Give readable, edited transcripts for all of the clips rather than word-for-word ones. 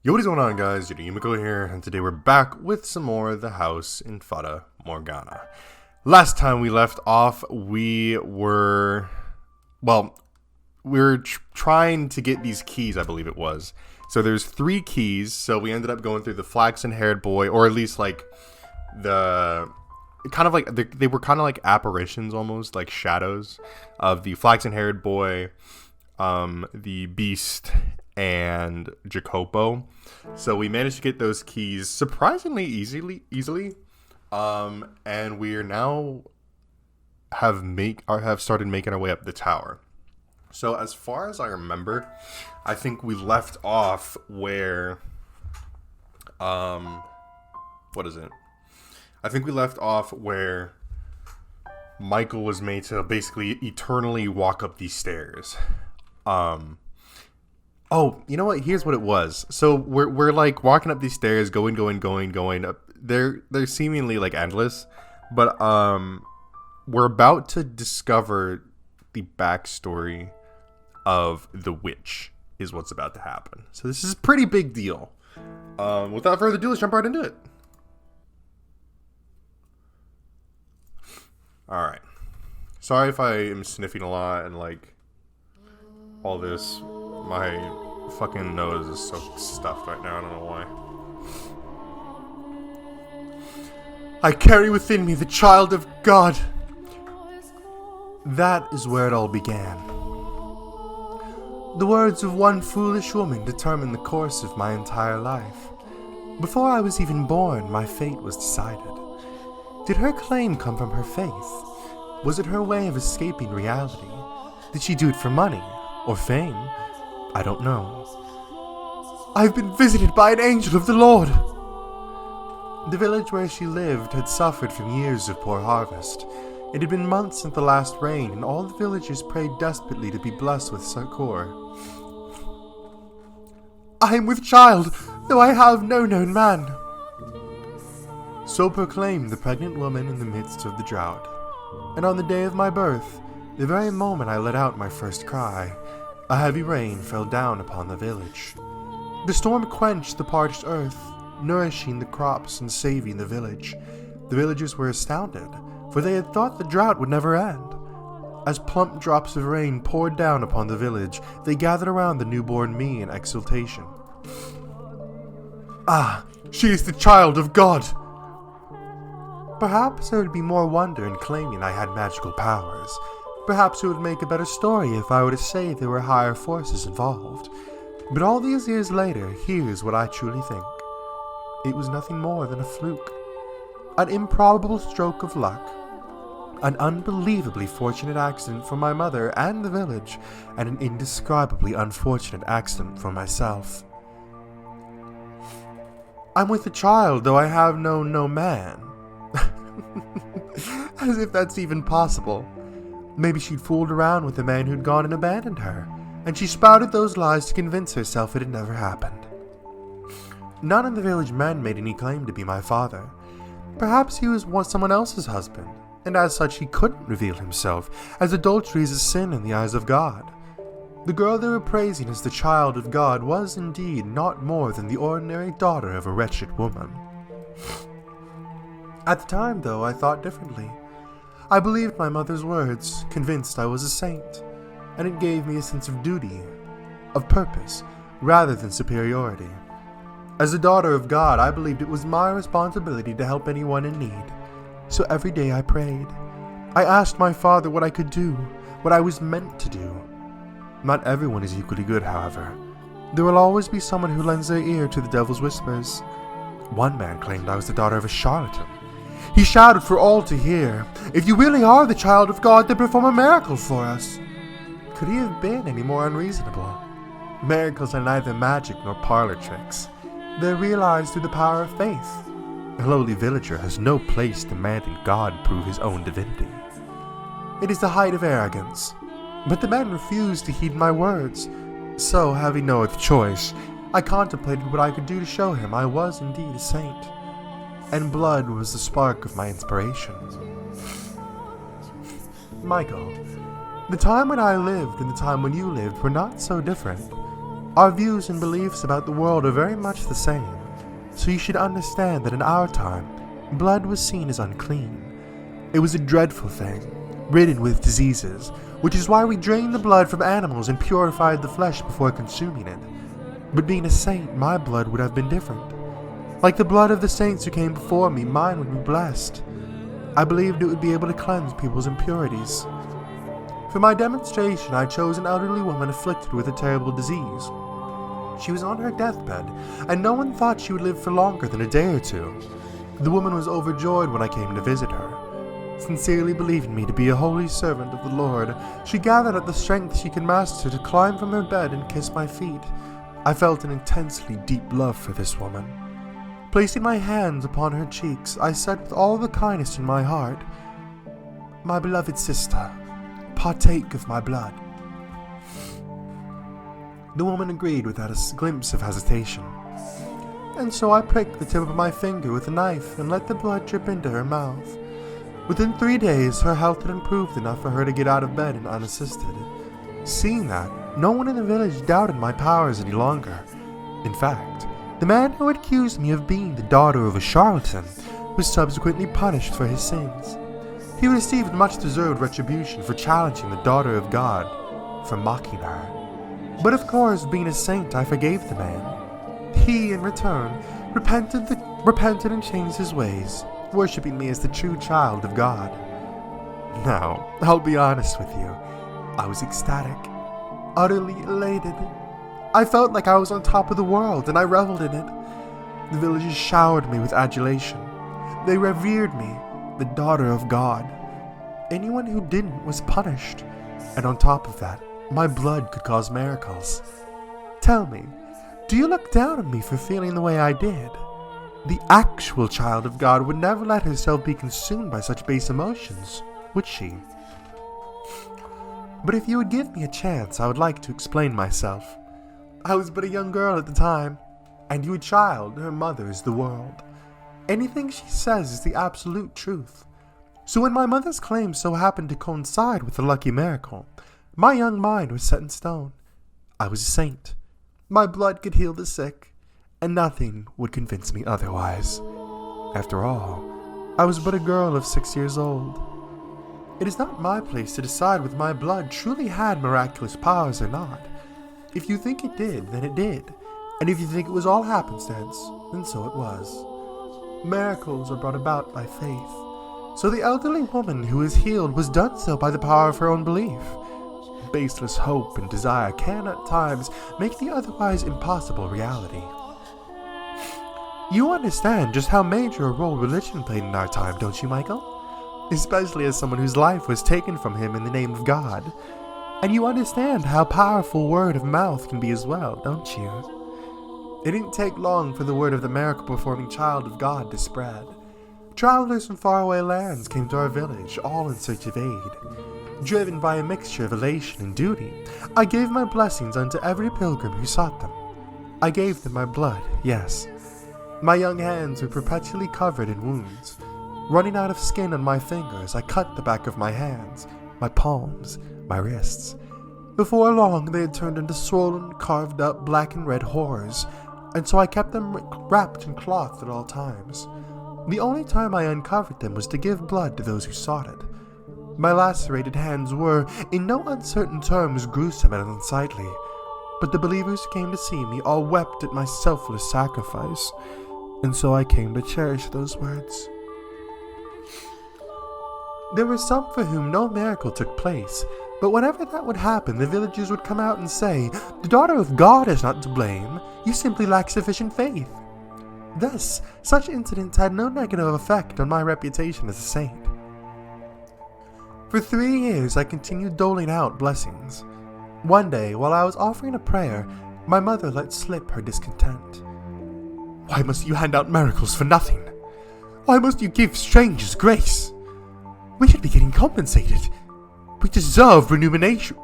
Yo, what is going on, guys? J.Yumeko here, and today we're back with some more of the house in Fata Morgana. Last time we left off, we were trying to get these keys, I believe it was. So there's 3 keys, so we ended up going through the flaxen-haired boy, or at least like the they were kind of like apparitions, almost like shadows of the flaxen-haired boy, the beast, and Jacopo. So we managed to get those keys surprisingly easily. And we are now have started making our way up the tower. So as far as I remember, I think we left off where what is it? I think we left off where Michael was made to basically eternally walk up these stairs. Oh, you know what? Here's what it was. So we're like walking up these stairs, going up. They're seemingly like endless, but we're about to discover the backstory of the witch is what's about to happen. So this is a pretty big deal. Without further ado, let's jump right into it. All right. Sorry if I am sniffing a lot and like all this. My fucking nose is so stuffed right now, I don't know why. I carry within me the child of God. That is where it all began. The words of one foolish woman determined the course of my entire life. Before I was even born, my fate was decided. Did her claim come from her faith? Was it her way of escaping reality? Did she do it for money or fame? I don't know. I've been visited by an angel of the Lord. The village where she lived had suffered from years of poor harvest. It had been months since the last rain, and all the villagers prayed desperately to be blessed with succor. I am with child, though I have no known man. So proclaimed the pregnant woman in the midst of the drought. And on the day of my birth, the very moment I let out my first cry, a heavy rain fell down upon the village. The storm quenched the parched earth, nourishing the crops and saving the village. The villagers were astounded, for they had thought the drought would never end. As plump drops of rain poured down upon the village, they gathered around the newborn me in exultation. Ah, she is the child of God! Perhaps there would be more wonder in claiming I had magical powers. Perhaps it would make a better story if I were to say there were higher forces involved. But all these years later, here's what I truly think. It was nothing more than a fluke. An improbable stroke of luck. An unbelievably fortunate accident for my mother and the village, and an indescribably unfortunate accident for myself. I'm with a child, though I have known no man. As if that's even possible. Maybe she'd fooled around with a man who'd gone and abandoned her, and she spouted those lies to convince herself it had never happened. None of the village men made any claim to be my father. Perhaps he was someone else's husband, and as such he couldn't reveal himself, as adultery is a sin in the eyes of God. The girl they were praising as the child of God was indeed not more than the ordinary daughter of a wretched woman. At the time, though, I thought differently. I believed my mother's words, convinced I was a saint, and it gave me a sense of duty, of purpose, rather than superiority. As a daughter of God, I believed it was my responsibility to help anyone in need. So every day I prayed. I asked my father what I could do, what I was meant to do. Not everyone is equally good, however. There will always be someone who lends their ear to the devil's whispers. One man claimed I was the daughter of a charlatan. He shouted for all to hear, "If you really are the child of God, then perform a miracle for us." Could he have been any more unreasonable? Miracles are neither magic nor parlor tricks. They're realized through the power of faith. A lowly villager has no place demanding God prove his own divinity. It is the height of arrogance. But the man refused to heed my words. So, having no other choice, I contemplated what I could do to show him I was indeed a saint. And blood was the spark of my inspiration. Michael, the time when I lived and the time when you lived were not so different. Our views and beliefs about the world are very much the same, so you should understand that in our time, blood was seen as unclean. It was a dreadful thing, ridden with diseases, which is why we drained the blood from animals and purified the flesh before consuming it. But being a saint, my blood would have been different. Like the blood of the saints who came before me, mine would be blessed. I believed it would be able to cleanse people's impurities. For my demonstration, I chose an elderly woman afflicted with a terrible disease. She was on her deathbed, and no one thought she would live for longer than a day or two. The woman was overjoyed when I came to visit her. Sincerely believing me to be a holy servant of the Lord, she gathered up the strength she could master to climb from her bed and kiss my feet. I felt an intensely deep love for this woman. Placing my hands upon her cheeks, I said with all the kindness in my heart, "My beloved sister, partake of my blood." The woman agreed without a glimpse of hesitation. And so I pricked the tip of my finger with a knife and let the blood drip into her mouth. Within 3 days, her health had improved enough for her to get out of bed and unassisted. Seeing that, no one in the village doubted my powers any longer. In fact, the man who had accused me of being the daughter of a charlatan was subsequently punished for his sins. He received much-deserved retribution for challenging the daughter of God, for mocking her. But of course, being a saint, I forgave the man. He, in return, repented and changed his ways, worshipping me as the true child of God. Now, I'll be honest with you, I was ecstatic, utterly elated. I felt like I was on top of the world, and I reveled in it. The villagers showered me with adulation. They revered me, the daughter of God. Anyone who didn't was punished, and on top of that, my blood could cause miracles. Tell me, do you look down on me for feeling the way I did? The actual child of God would never let herself be consumed by such base emotions, would she? But if you would give me a chance, I would like to explain myself. I was but a young girl at the time, and you a child, her mother is the world. Anything she says is the absolute truth. So when my mother's claims so happened to coincide with the lucky miracle, my young mind was set in stone. I was a saint. My blood could heal the sick, and nothing would convince me otherwise. After all, I was but a girl of 6 years old. It is not my place to decide whether my blood truly had miraculous powers or not. If you think it did, then it did. And if you think it was all happenstance, then so it was. Miracles are brought about by faith. So the elderly woman who was healed was done so by the power of her own belief. Baseless hope and desire can at times make the otherwise impossible reality. You understand just how major a role religion played in our time, don't you, Michael? Especially as someone whose life was taken from him in the name of God. And you understand how powerful word of mouth can be as well, don't you? It didn't take long for the word of the miracle-performing child of God to spread. Travelers from faraway lands came to our village, all in search of aid. Driven by a mixture of elation and duty, I gave my blessings unto every pilgrim who sought them. I gave them my blood, yes. My young hands were perpetually covered in wounds. Running out of skin on my fingers, I cut the back of my hands, my palms, my wrists. Before long, they had turned into swollen, carved up black and red horrors, and so I kept them wrapped in cloth at all times. The only time I uncovered them was to give blood to those who sought it. My lacerated hands were, in no uncertain terms, gruesome and unsightly, but the believers who came to see me all wept at my selfless sacrifice, and so I came to cherish those words. There were some for whom no miracle took place, but whenever that would happen, the villagers would come out and say, "The daughter of God is not to blame, you simply lack sufficient faith." Thus, such incidents had no negative effect on my reputation as a saint. For 3 years, I continued doling out blessings. One day, while I was offering a prayer, my mother let slip her discontent. "Why must you hand out miracles for nothing? Why must you give strangers grace? We should be getting compensated. We deserve remuneration.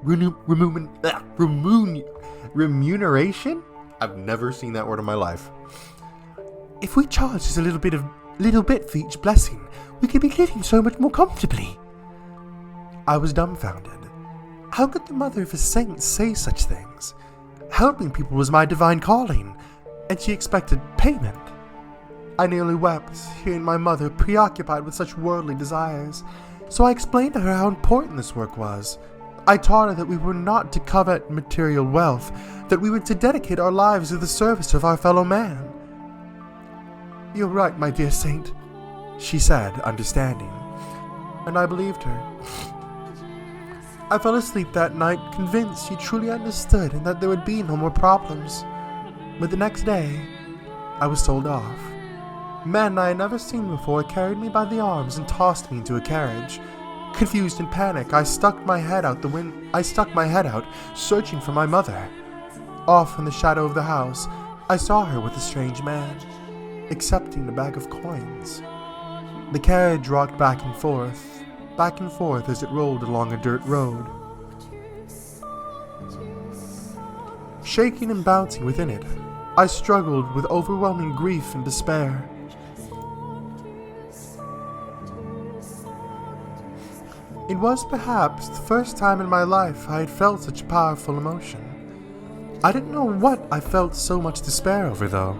Remuneration? I've never seen that word in my life. If we charge just a little bit for each blessing, we could be living so much more comfortably." I was dumbfounded. How could the mother of a saint say such things? Helping people was my divine calling, and she expected payment. I nearly wept, hearing my mother preoccupied with such worldly desires, so I explained to her how important this work was. I taught her that we were not to covet material wealth, that we were to dedicate our lives to the service of our fellow man. "You're right, my dear saint," she said, understanding, and I believed her. I fell asleep that night, convinced she truly understood and that there would be no more problems. But the next day, I was told off. Men I had never seen before carried me by the arms and tossed me into a carriage. Confused and panicked, I stuck my head out, searching for my mother. Off in the shadow of the house, I saw her with a strange man, accepting a bag of coins. The carriage rocked back and forth as it rolled along a dirt road. Shaking and bouncing within it, I struggled with overwhelming grief and despair. It was perhaps the first time in my life I had felt such powerful emotion. I didn't know what I felt so much despair over, though.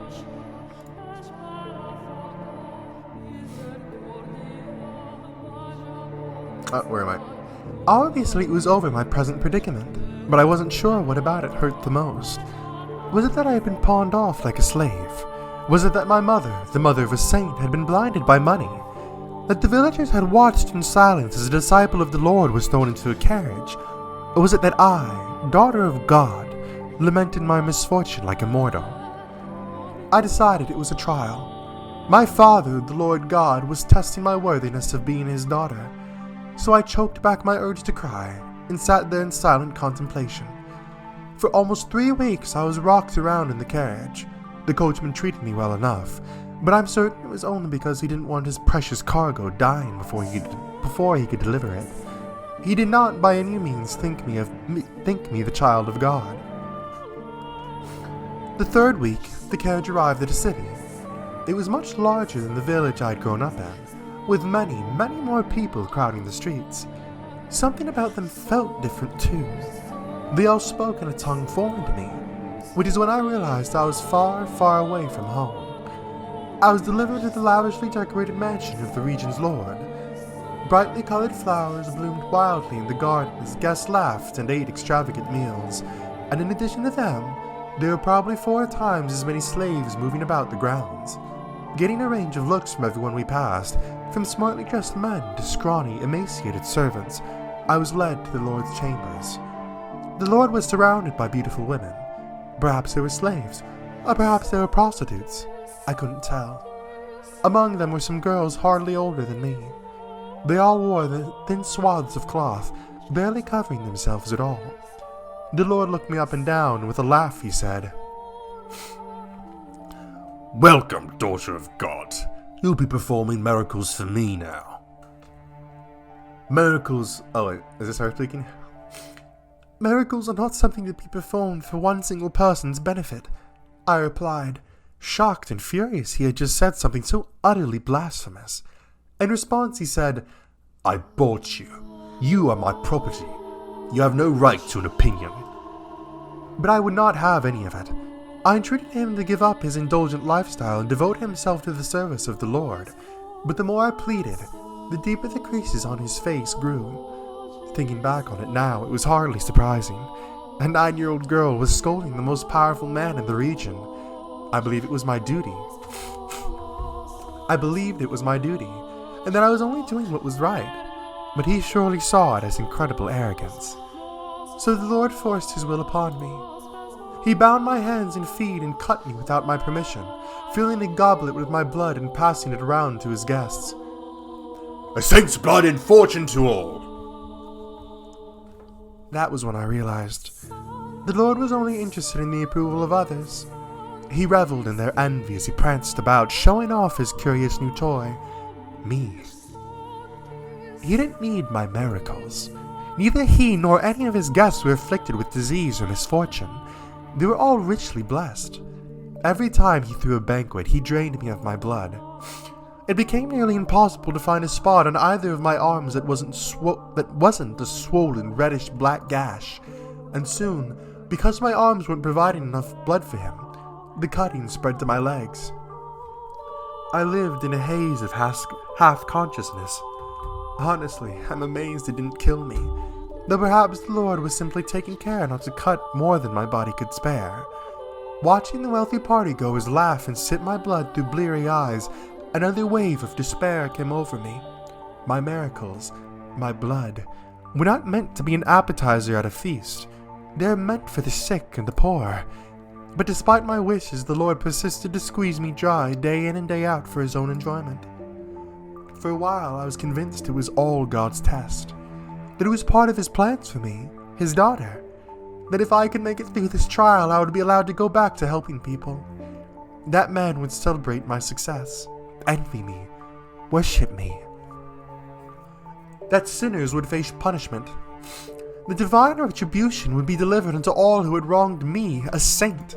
Where am I? Obviously it was over my present predicament, but I wasn't sure what about it hurt the most. Was it that I had been pawned off like a slave? Was it that my mother, the mother of a saint, had been blinded by money? That the villagers had watched in silence as a disciple of the Lord was thrown into a carriage? Or was it that I, daughter of God, lamented my misfortune like a mortal? I decided it was a trial. My father, the Lord God, was testing my worthiness of being his daughter. So I choked back my urge to cry and sat there in silent contemplation. For almost 3 weeks I was rocked around in the carriage. The coachman treated me well enough, but I'm certain it was only because he didn't want his precious cargo dying before he could deliver it. He did not by any means think me the child of God. The 3rd week, the carriage arrived at a city. It was much larger than the village I'd grown up in, with many, many more people crowding the streets. Something about them felt different too. They all spoke in a tongue foreign to me, which is when I realized I was far, far away from home. I was delivered to the lavishly decorated mansion of the region's lord. Brightly colored flowers bloomed wildly in the garden as guests laughed and ate extravagant meals, and in addition to them, there were probably 4 times as many slaves moving about the grounds. Getting a range of looks from everyone we passed, from smartly dressed men to scrawny, emaciated servants, I was led to the Lord's chambers. The Lord was surrounded by beautiful women. Perhaps they were slaves, or perhaps they were prostitutes. I couldn't tell. Among them were some girls hardly older than me. They all wore the thin swaths of cloth, barely covering themselves at all. The Lord looked me up and down, and with a laugh he said, "Welcome, daughter of God. You'll be performing miracles for me now." Miracles... Oh wait, is this her speaking? Miracles are not something to be performed for one single person's benefit, I replied, shocked and furious he had just said something so utterly blasphemous. In response he said, "I bought you. You are my property. You have no right to an opinion." But I would not have any of it. I entreated him to give up his indulgent lifestyle and devote himself to the service of the Lord. But the more I pleaded, the deeper the creases on his face grew. Thinking back on it now, it was hardly surprising. A 9-year-old girl was scolding the most powerful man in the region. I believed it was my duty, and that I was only doing what was right. But he surely saw it as incredible arrogance. So the Lord forced his will upon me. He bound my hands and feet and cut me without my permission, filling a goblet with my blood and passing it around to his guests. "A saint's blood and fortune to all." That was when I realized the Lord was only interested in the approval of others. He reveled in their envy as he pranced about, showing off his curious new toy, me. He didn't need my miracles. Neither he nor any of his guests were afflicted with disease or misfortune. They were all richly blessed. Every time he threw a banquet, he drained me of my blood. It became nearly impossible to find a spot on either of my arms that wasn't a swollen reddish black gash, and soon Because my arms weren't providing enough blood for him, the cutting spread to my legs. I lived in a haze of half consciousness. Honestly, I'm amazed it didn't kill me, though perhaps the Lord was simply taking care not to cut more than my body could spare. Watching the wealthy partygoers laugh and sip my blood through bleary eyes, another wave of despair came over me. My miracles, my blood, were not meant to be an appetizer at a feast. They are meant for the sick and the poor. But despite my wishes, the Lord persisted to squeeze me dry day in and day out for his own enjoyment. For a while, I was convinced it was all God's test, that it was part of his plans for me, his daughter, that if I could make it through this trial, I would be allowed to go back to helping people. That man would celebrate my success, envy me, worship me. That sinners would face punishment. The divine retribution would be delivered unto all who had wronged me, a saint.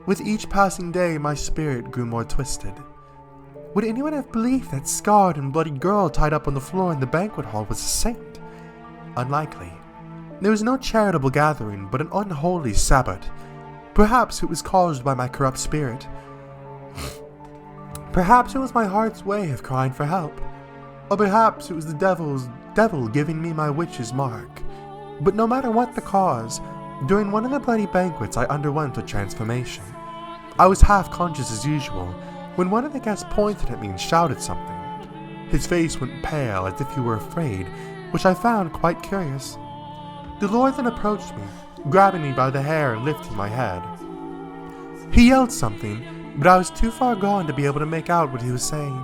With each passing day, my spirit grew more twisted. Would anyone have believed that scarred and bloody girl tied up on the floor in the banquet hall was a saint? Unlikely. There was no charitable gathering, but an unholy Sabbath. Perhaps it was caused by my corrupt spirit. Perhaps it was my heart's way of crying for help. Or perhaps it was the devil giving me my witch's mark. But no matter what the cause, during one of the bloody banquets I underwent a transformation. I was half conscious as usual, when one of the guests pointed at me and shouted something. His face went pale as if he were afraid, which I found quite curious. The Lord then approached me, grabbing me by the hair and lifting my head. He yelled something, but I was too far gone to be able to make out what he was saying.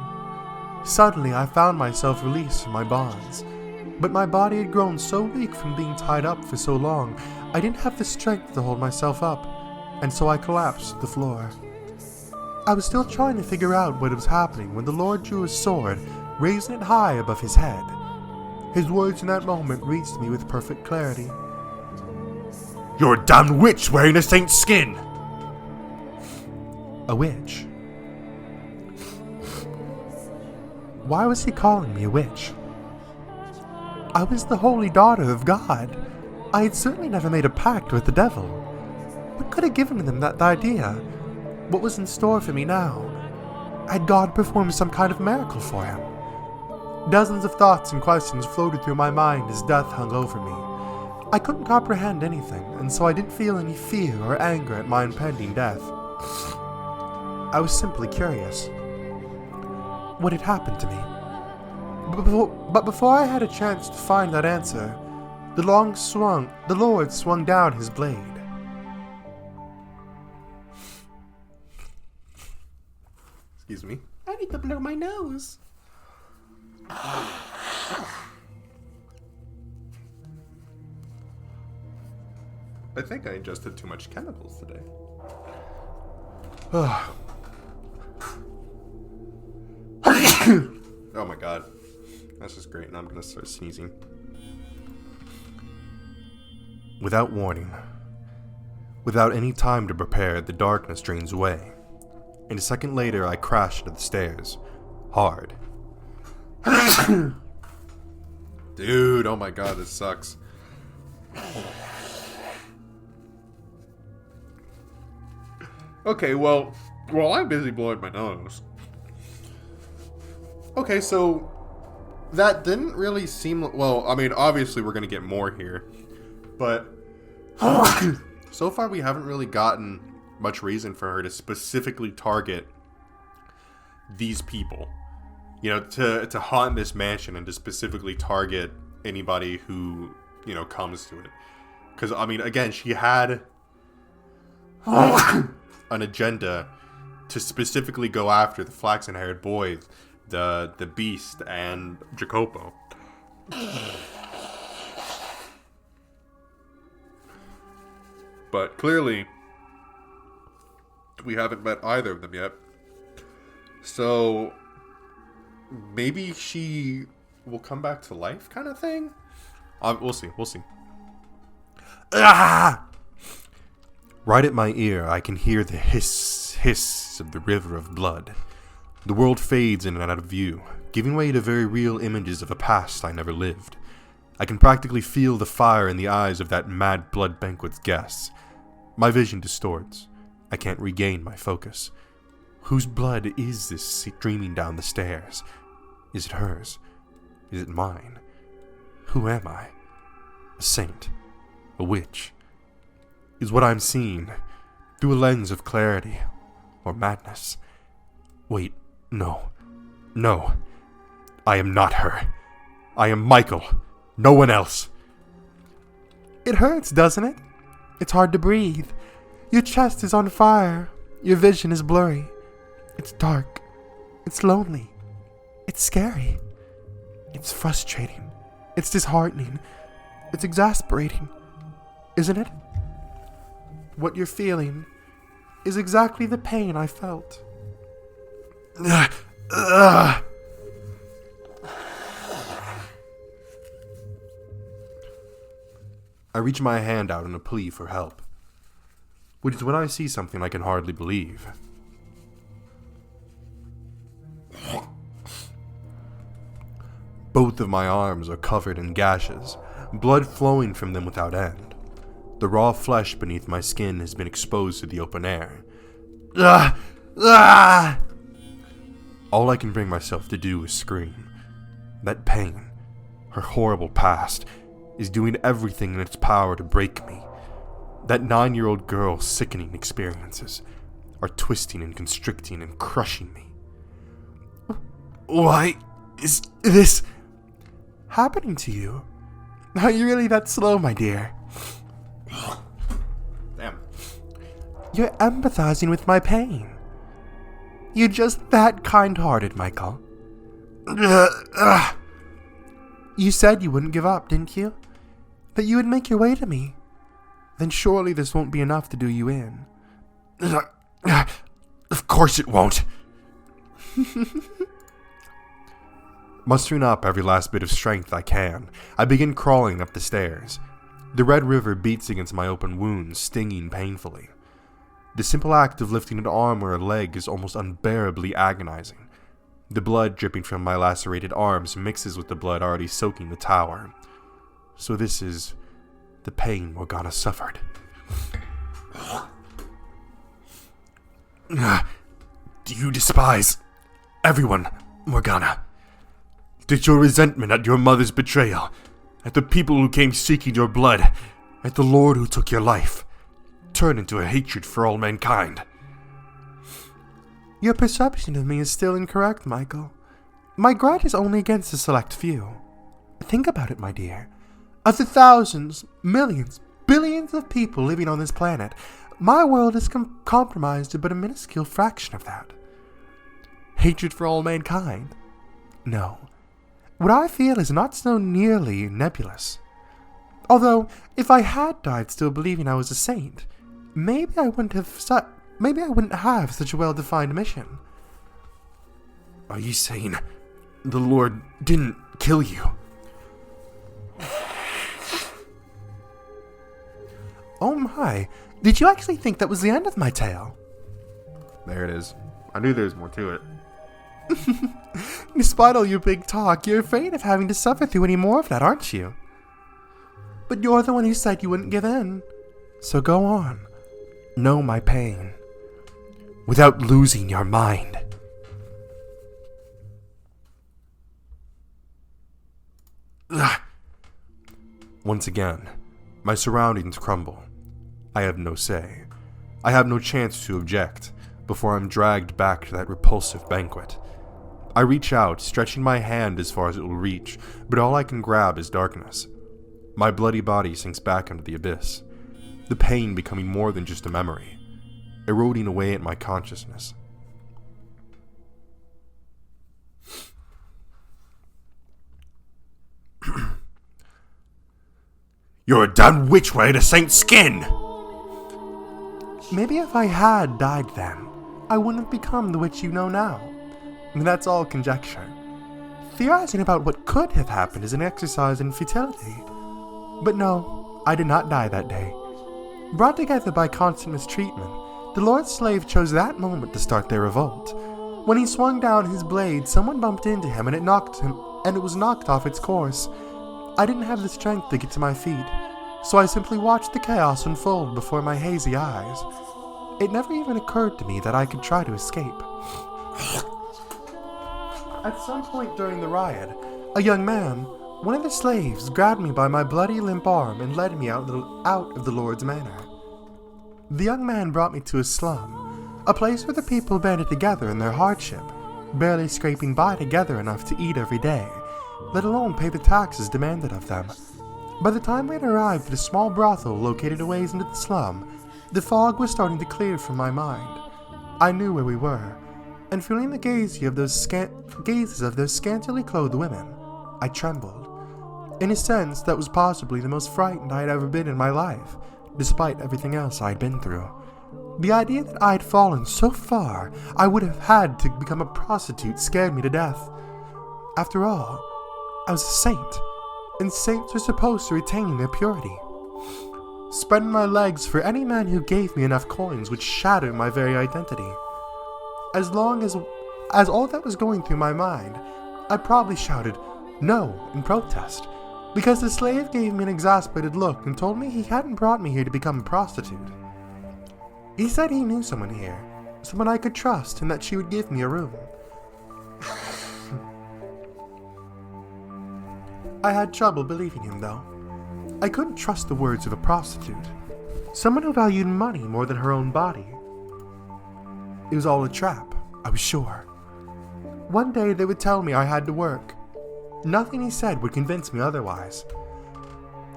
Suddenly I found myself released from my bonds, but my body had grown so weak from being tied up for so long, I didn't have the strength to hold myself up, and so I collapsed to the floor. I was still trying to figure out what was happening when the Lord drew his sword, raising it high above his head. His words in that moment reached me with perfect clarity. You're a damned witch wearing a saint's skin! A witch? Why was he calling me a witch? I was the holy daughter of God. I had certainly never made a pact with the devil. What could have given him that idea? What was in store for me now? Had God performed some kind of miracle for him? Dozens of thoughts and questions floated through my mind as death hung over me. I couldn't comprehend anything, and so I didn't feel any fear or anger at my impending death. I was simply curious. What had happened to me? But before I had a chance to find that answer, the Lord swung down his blade. Excuse me. I need to blow my nose. I think I ingested too much chemicals today. Oh my god. That's just great. Now I'm gonna start sneezing. Without warning, without any time to prepare, the darkness drains away. And a second later, I crashed into the stairs. Hard. Dude, oh my god, this sucks. Okay, well, I'm busy blowing my nose. Okay, so that didn't really seem... Well, I mean, obviously we're going to get more here. But so far we haven't really gotten much reason for her to specifically target these people. You know, to haunt this mansion and to specifically target anybody who, you know, comes to it. Because, I mean, again, she had an agenda to specifically go after the flaxen-haired boy, the beast, and Jacopo. But clearly, we haven't met either of them yet. So maybe she will come back to life, kind of thing. We'll see. Ah! Right at my ear, I can hear the hiss of the river of blood. The world fades in and out of view, giving way to very real images of a past I never lived. I can practically feel the fire in the eyes of that mad blood banquet's guests. My vision distorts. I can't regain my focus. Whose blood is this streaming down the stairs? Is it hers? Is it mine? Who am I? A saint? A witch? Is what I'm seeing through a lens of clarity or madness? Wait, no. No. I am not her. I am Michael. No one else. It hurts, doesn't it? It's hard to breathe. Your chest is on fire. Your vision is blurry. It's dark. It's lonely. It's scary. It's frustrating. It's disheartening. It's exasperating. Isn't it? What you're feeling is exactly the pain I felt. I reach my hand out in a plea for help, which is when I see something I can hardly believe. Both of my arms are covered in gashes, blood flowing from them without end. The raw flesh beneath my skin has been exposed to the open air. All I can bring myself to do is scream. That pain, her horrible past, is doing everything in its power to break me. That 9-year-old girl's sickening experiences are twisting and constricting and crushing me. Why is this happening to you? Are you really that slow, my dear? Damn. You're empathizing with my pain. You're just that kind-hearted, Michael. You said you wouldn't give up, didn't you? That you would make your way to me. Then surely this won't be enough to do you in. Of course it won't. Mustering up every last bit of strength I can, I begin crawling up the stairs. The red river beats against my open wounds, stinging painfully. The simple act of lifting an arm or a leg is almost unbearably agonizing. The blood dripping from my lacerated arms mixes with the blood already soaking the tower. So this is the pain Morgana suffered. Do you despise everyone, Morgana? Did your resentment at your mother's betrayal, at the people who came seeking your blood, at the Lord who took your life, turn into a hatred for all mankind? Your perception of me is still incorrect, Michael. My grudge is only against a select few. Think about it, my dear. Of the thousands, millions, billions of people living on this planet, my world is compromised to but a minuscule fraction of that. Hatred for all mankind? No. What I feel is not so nearly nebulous. Although, if I had died still believing I was a saint, maybe I wouldn't have such a well-defined mission. Are you saying the Lord didn't kill you? Oh my, did you actually think that was the end of my tale? There it is. I knew there was more to it. Despite all your big talk, you're afraid of having to suffer through any more of that, aren't you? But you're the one who said you wouldn't give in. So go on. Know my pain. Without losing your mind. Once again, my surroundings crumble. I have no say. I have no chance to object before I'm dragged back to that repulsive banquet. I reach out, stretching my hand as far as it will reach, but all I can grab is darkness. My bloody body sinks back into the abyss, the pain becoming more than just a memory, eroding away at my consciousness. You're a damn witch wearing a saint's skin! Maybe if I had died then, I wouldn't have become the witch you know now. That's all conjecture. Theorizing about what could have happened is an exercise in futility. But no, I did not die that day. Brought together by constant mistreatment, the Lord's slave chose that moment to start their revolt. When he swung down his blade, someone bumped into him and it was knocked off its course. I didn't have the strength to get to my feet, so I simply watched the chaos unfold before my hazy eyes. It never even occurred to me that I could try to escape. At some point during the riot, a young man, one of the slaves, grabbed me by my bloody limp arm and led me out of the Lord's manor. The young man brought me to a slum, a place where the people banded together in their hardship, barely scraping by together enough to eat every day, let alone pay the taxes demanded of them. By the time we had arrived at a small brothel located a ways into the slum, the fog was starting to clear from my mind. I knew where we were, and feeling the gazes of those scantily clothed women, I trembled. In a sense, that was possibly the most frightened I had ever been in my life, despite everything else I had been through. The idea that I had fallen so far I would have had to become a prostitute scared me to death. After all, I was a saint, and saints are supposed to retain their purity. Spreading my legs for any man who gave me enough coins would shatter my very identity. As long as all that was going through my mind, I probably shouted no in protest, because the slave gave me an exasperated look and told me he hadn't brought me here to become a prostitute. He said he knew someone here, someone I could trust, and that she would give me a room. I had trouble believing him, though. I couldn't trust the words of a prostitute, someone who valued money more than her own body. It was all a trap, I was sure. One day they would tell me I had to work. Nothing he said would convince me otherwise.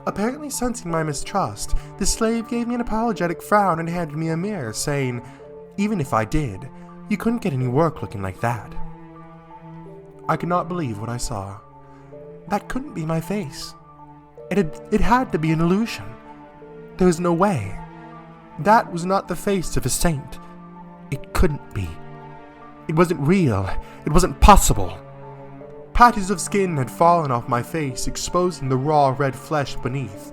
Apparently sensing my mistrust, the slave gave me an apologetic frown and handed me a mirror, saying, even if I did, you couldn't get any work looking like that. I could not believe what I saw. That couldn't be my face. It had to be an illusion. There was no way. That was not the face of a saint. It couldn't be. It wasn't real. It wasn't possible. Patches of skin had fallen off my face, exposing the raw red flesh beneath.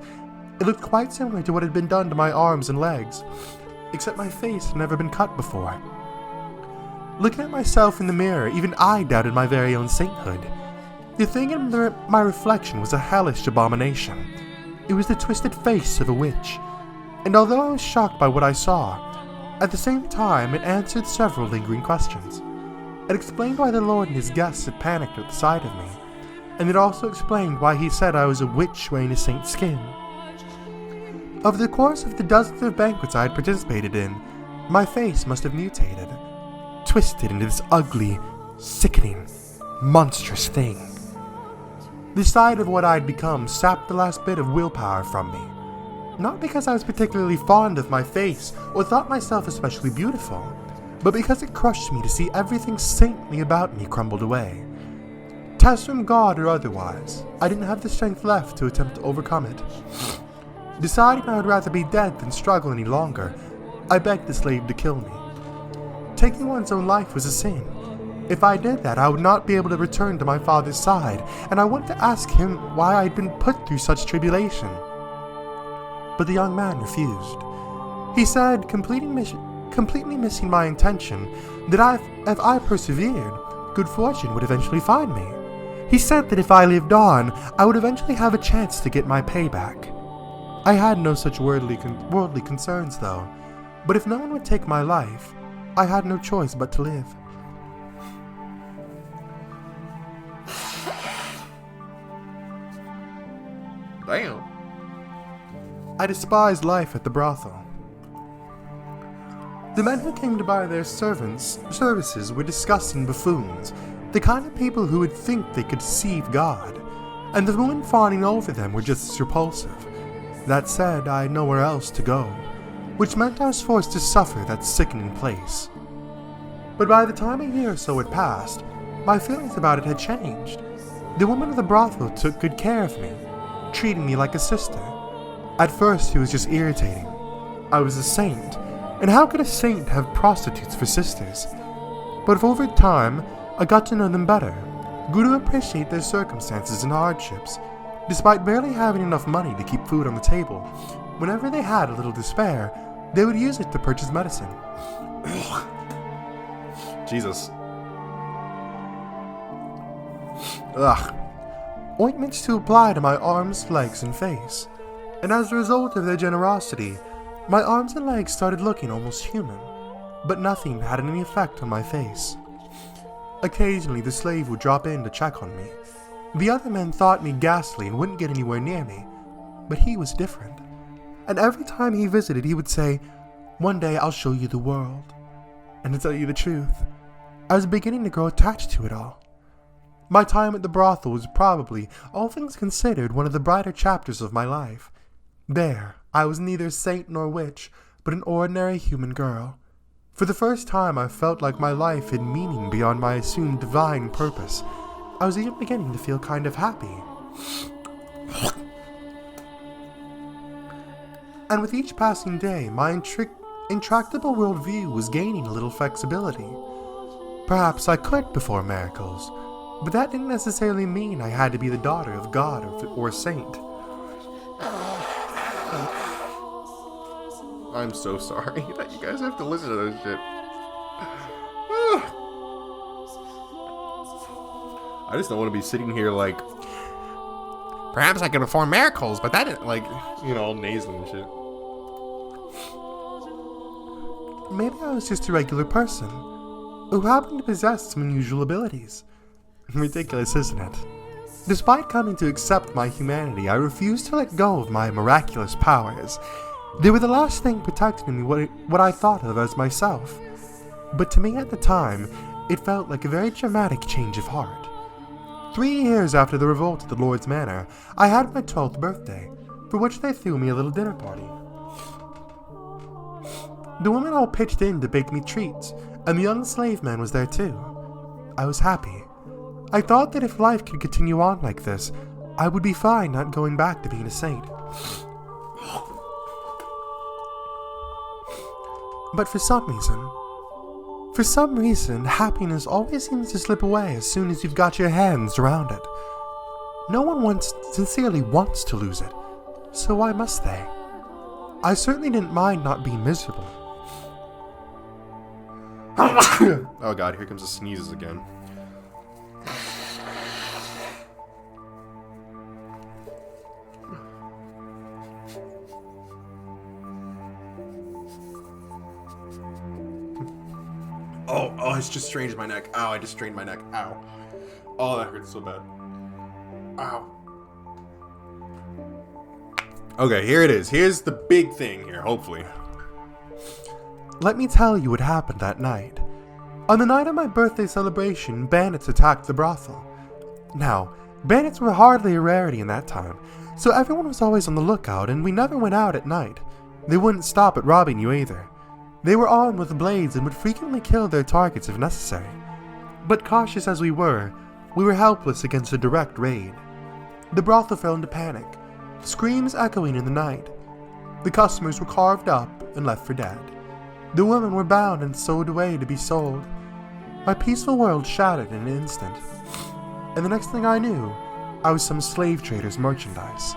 It looked quite similar to what had been done to my arms and legs, except my face had never been cut before. Looking at myself in the mirror, even I doubted my very own sainthood. The thing in my reflection was a hellish abomination. It was the twisted face of a witch, and although I was shocked by what I saw, at the same time it answered several lingering questions. It explained why the Lord and his guests had panicked at the sight of me, and it also explained why he said I was a witch wearing a saint's skin. Over the course of the dozens of banquets I had participated in, my face must have mutated, twisted into this ugly, sickening, monstrous thing. The sight of what I had become sapped the last bit of willpower from me, not because I was particularly fond of my face or thought myself especially beautiful, but because it crushed me to see everything saintly about me crumbled away. Test from God or otherwise, I didn't have the strength left to attempt to overcome it. Deciding I would rather be dead than struggle any longer, I begged the slave to kill me. Taking one's own life was a sin. If I did that, I would not be able to return to my father's side, and I wanted to ask him why I had been put through such tribulation. But the young man refused. He said, completely missing my intention, that if I persevered, good fortune would eventually find me. He said that if I lived on, I would eventually have a chance to get my payback. I had no such worldly concerns, though, but if no one would take my life, I had no choice but to live. Damn. I despised life at the brothel. The men who came to buy their services were disgusting buffoons, the kind of people who would think they could deceive God, and the women fawning over them were just as repulsive. That said, I had nowhere else to go, which meant I was forced to suffer that sickening place. But by the time a year or so had passed, my feelings about it had changed. The women of the brothel took good care of me, treating me like a sister. At first, it was just irritating. I was a saint, and how could a saint have prostitutes for sisters? But over time, I got to know them better, grew to appreciate their circumstances and hardships. Despite barely having enough money to keep food on the table, whenever they had a little despair, they would use it to purchase medicine. Jesus. Ugh. ointments to apply to my arms, legs, and face. And as a result of their generosity, my arms and legs started looking almost human, but nothing had any effect on my face. Occasionally, the slave would drop in to check on me. The other men thought me ghastly and wouldn't get anywhere near me, but he was different. And every time he visited, he would say, "One day I'll show you the world." And to tell you the truth, I was beginning to grow attached to it all. My time at the brothel was probably, all things considered, one of the brighter chapters of my life. There, I was neither saint nor witch, but an ordinary human girl. For the first time, I felt like my life had meaning beyond my assumed divine purpose. I was even beginning to feel kind of happy. And with each passing day, my intractable worldview was gaining a little flexibility. Perhaps I could perform miracles, but that didn't necessarily mean I had to be the daughter of God or a saint. I'm so sorry that you guys have to listen to this shit. I just don't want to be sitting here like, perhaps I can perform miracles, but that didn't, like, all nasal and shit. Maybe I was just a regular person who happened to possess some unusual abilities. Ridiculous, isn't it? Despite coming to accept my humanity, I refused to let go of my miraculous powers. They were the last thing protecting me what I thought of as myself. But to me at the time, it felt like a very dramatic change of heart. 3 years after the revolt at the Lord's Manor, I had my 12th birthday, for which they threw me a little dinner party. The women all pitched in to bake me treats, and the young slave man was there too. I was happy. I thought that if life could continue on like this, I would be fine not going back to being a saint. But for some reason, happiness always seems to slip away as soon as you've got your hands around it. No one sincerely wants to lose it, so why must they? I certainly didn't mind not being miserable. Oh god, here comes the sneezes again. Oh, I just strained my neck. Ow, I just strained my neck. Ow. Oh, that hurts so bad. Ow. Okay, here it is. Here's the big thing here, hopefully. Let me tell you what happened that night. On the night of my birthday celebration, bandits attacked the brothel. Now, bandits were hardly a rarity in that time, so everyone was always on the lookout, and we never went out at night. They wouldn't stop at robbing you either. They were armed with blades and would frequently kill their targets if necessary. But cautious as we were helpless against a direct raid. The brothel fell into panic, screams echoing in the night. The customers were carved up and left for dead. The women were bound and sold away to be sold. My peaceful world shattered in an instant. And the next thing I knew, I was some slave trader's merchandise.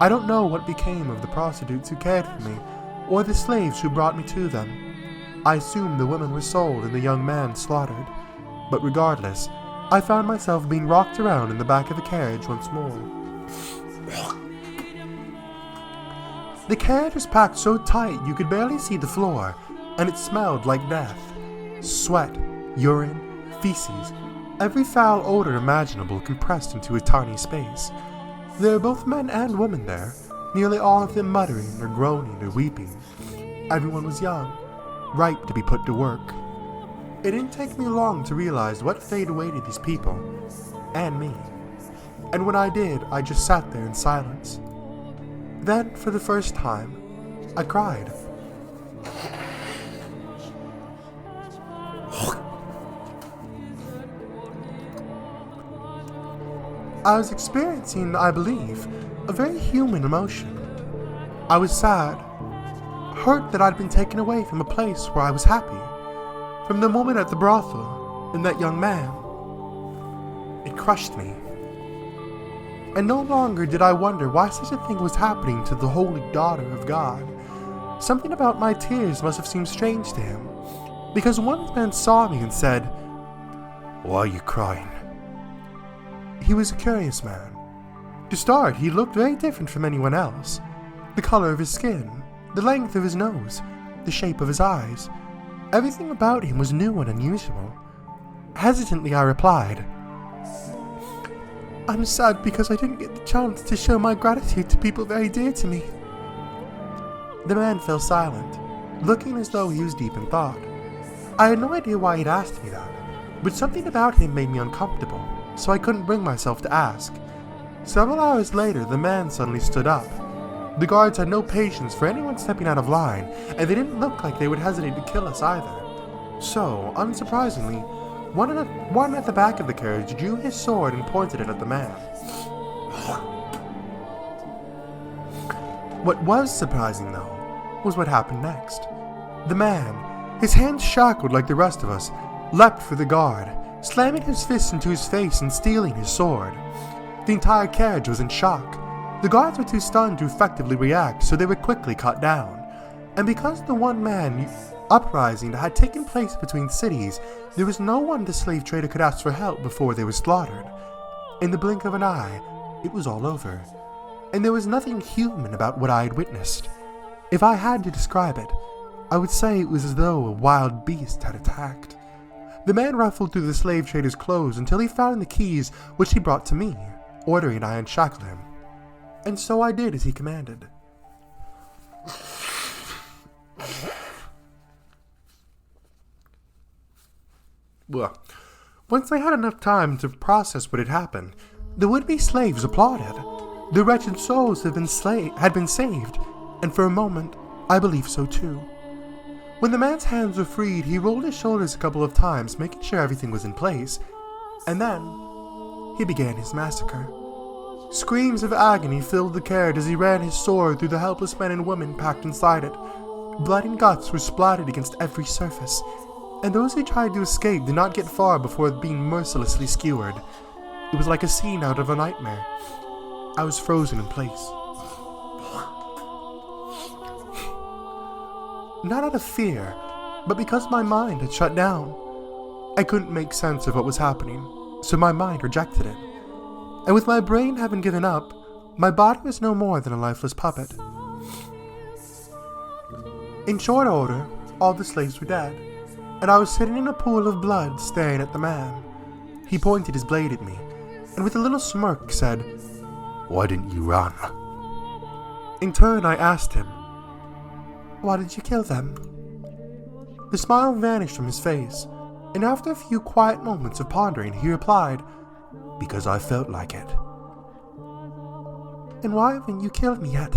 I don't know what became of the prostitutes who cared for me, or the slaves who brought me to them. I assume the women were sold and the young man slaughtered. But regardless, I found myself being rocked around in the back of a carriage once more. The carriage was packed so tight you could barely see the floor, and it smelled like death. Sweat, urine, feces, every foul odor imaginable compressed into a tiny space. There were both men and women there, nearly all of them muttering or groaning or weeping. Everyone was young, ripe to be put to work. It didn't take me long to realize what fate awaited these people, and me. And when I did, I just sat there in silence. Then, for the first time, I cried. I was experiencing, I believe, a very human emotion. I was sad, hurt that I'd been taken away from a place where I was happy, from the moment at the brothel and that young man. It crushed me. And no longer did I wonder why such a thing was happening to the holy daughter of God. Something about my tears must have seemed strange to him, because one man saw me and said, "Why are you crying?" he was a curious man. To start, he looked very different from anyone else. The color of his skin, the length of his nose, the shape of his eyes. Everything about him was new and unusual. Hesitantly, I replied, "I'm sad because I didn't get the chance to show my gratitude to people very dear to me." The man fell silent, looking as though he was deep in thought. I had no idea why he'd asked me that, but something about him made me uncomfortable, so I couldn't bring myself to ask. Several hours later, the man suddenly stood up. The guards had no patience for anyone stepping out of line, and they didn't look like they would hesitate to kill us either. So, unsurprisingly, one at the back of the carriage drew his sword and pointed it at the man. What was surprising, though, was what happened next. The man, his hands shackled like the rest of us, leapt for the guard, slamming his fist into his face and stealing his sword. The entire carriage was in shock. The guards were too stunned to effectively react, so they were quickly cut down. And because the one-man uprising had taken place between cities, there was no one the slave trader could ask for help before they were slaughtered. In the blink of an eye, it was all over. And there was nothing human about what I had witnessed. If I had to describe it, I would say it was as though a wild beast had attacked. The man ruffled through the slave trader's clothes until he found the keys, which he brought to me, ordering I unshackle him. And so I did as he commanded. Well, once I had enough time to process what had happened, the would-be slaves applauded. Their wretched souls had been saved, and for a moment, I believed so too. When the man's hands were freed, he rolled his shoulders a couple of times, making sure everything was in place, and then he began his massacre. Screams of agony filled the carriage as he ran his sword through the helpless men and women packed inside it. Blood and guts were splattered against every surface, and those who tried to escape did not get far before being mercilessly skewered. It was like a scene out of a nightmare. I was frozen in place. Not out of fear, but because my mind had shut down. I couldn't make sense of what was happening, so my mind rejected it. And with my brain having given up, my body was no more than a lifeless puppet. In short order, all the slaves were dead, and I was sitting in a pool of blood staring at the man. He pointed his blade at me, and with a little smirk said, "Why didn't you run?" In turn, I asked him, "Why did you kill them?" The smile vanished from his face, and after a few quiet moments of pondering, he replied, "Because I felt like it." "And why haven't you killed me yet?"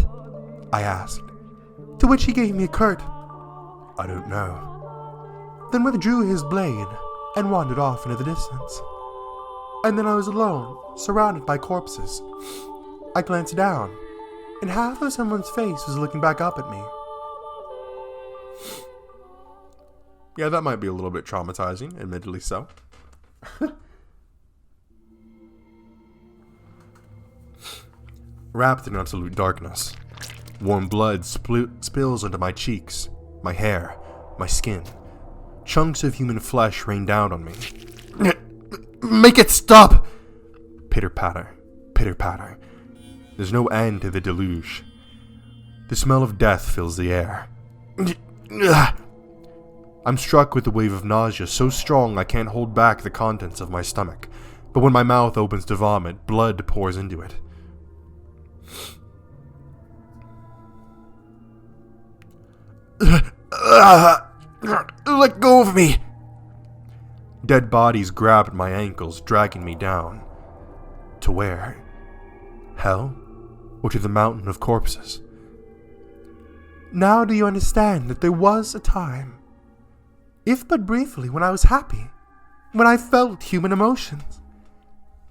I asked, to which he gave me a curt, "I don't know," then withdrew his blade and wandered off into the distance. And then I was alone, surrounded by corpses. I glanced down, and half of someone's face was looking back up at me. Yeah, that might be a little bit traumatizing, admittedly so. Wrapped in absolute darkness, warm blood spills onto my cheeks, my hair, my skin. Chunks of human flesh rain down on me. "Make it stop!" Pitter-patter, pitter-patter. There's no end to the deluge. The smell of death fills the air. I'm struck with a wave of nausea so strong I can't hold back the contents of my stomach, but when my mouth opens to vomit, blood pours into it. Let go of me! Dead bodies grabbed at my ankles, dragging me down. To where? Hell? Or to the mountain of corpses? Now do you understand that there was a time, if but briefly, when I was happy, when I felt human emotions?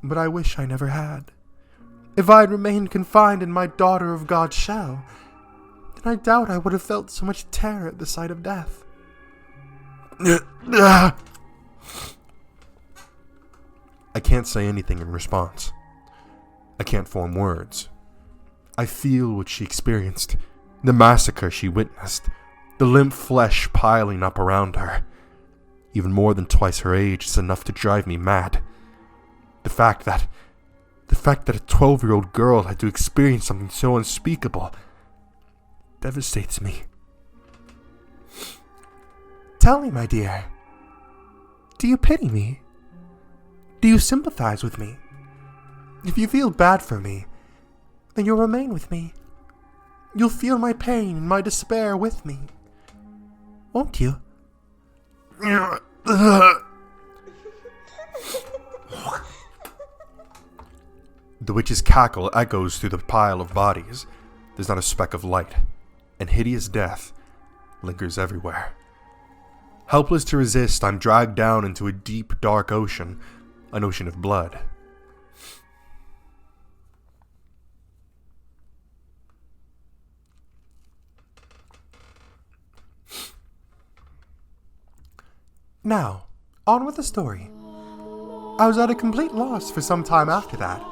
But I wish I never had. If I had remained confined in my daughter of God shell, then I doubt I would have felt so much terror at the sight of death. I can't say anything in response. I can't form words. I feel what she experienced, the massacre she witnessed, the limp flesh piling up around her. Even more than twice her age is enough to drive me mad. The fact that, The fact that a 12-year-old girl had to experience something so unspeakable devastates me. Tell me, my dear. Do you pity me? Do you sympathize with me? If you feel bad for me, then you'll remain with me. You'll feel my pain and my despair with me. Won't you? The witch's cackle echoes through the pile of bodies. There's not a speck of light, and hideous death lingers everywhere. Helpless to resist, I'm dragged down into a deep, dark ocean, an ocean of blood. Now, on with the story. I was at a complete loss for some time after that.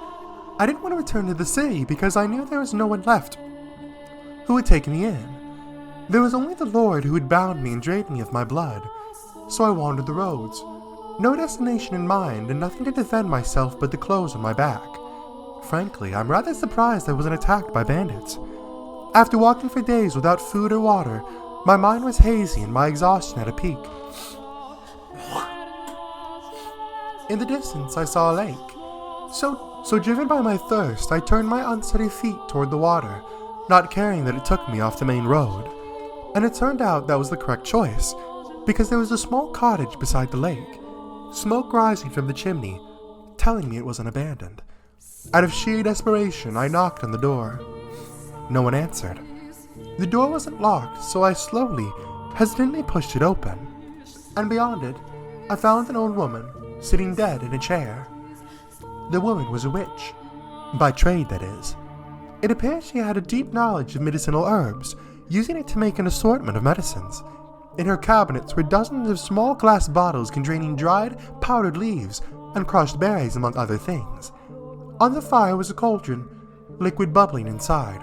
I didn't want to return to the city because I knew there was no one left who would take me in. There was only the Lord who had bound me and drained me of my blood. So I wandered the roads. No destination in mind and nothing to defend myself but the clothes on my back. Frankly, I'm rather surprised I wasn't attacked by bandits. After walking for days without food or water, my mind was hazy and my exhaustion at a peak. In the distance, I saw a lake. So driven by my thirst, I turned my unsteady feet toward the water, not caring that it took me off the main road. And it turned out that was the correct choice, because there was a small cottage beside the lake, smoke rising from the chimney, telling me it wasn't abandoned. Out of sheer desperation, I knocked on the door. No one answered. The door wasn't locked, so I slowly, hesitantly pushed it open. And beyond it, I found an old woman, sitting dead in a chair. The woman was a witch. By trade, that is. It appears she had a deep knowledge of medicinal herbs, using it to make an assortment of medicines. In her cabinets were dozens of small glass bottles containing dried, powdered leaves and crushed berries, among other things. On the fire was a cauldron, liquid bubbling inside.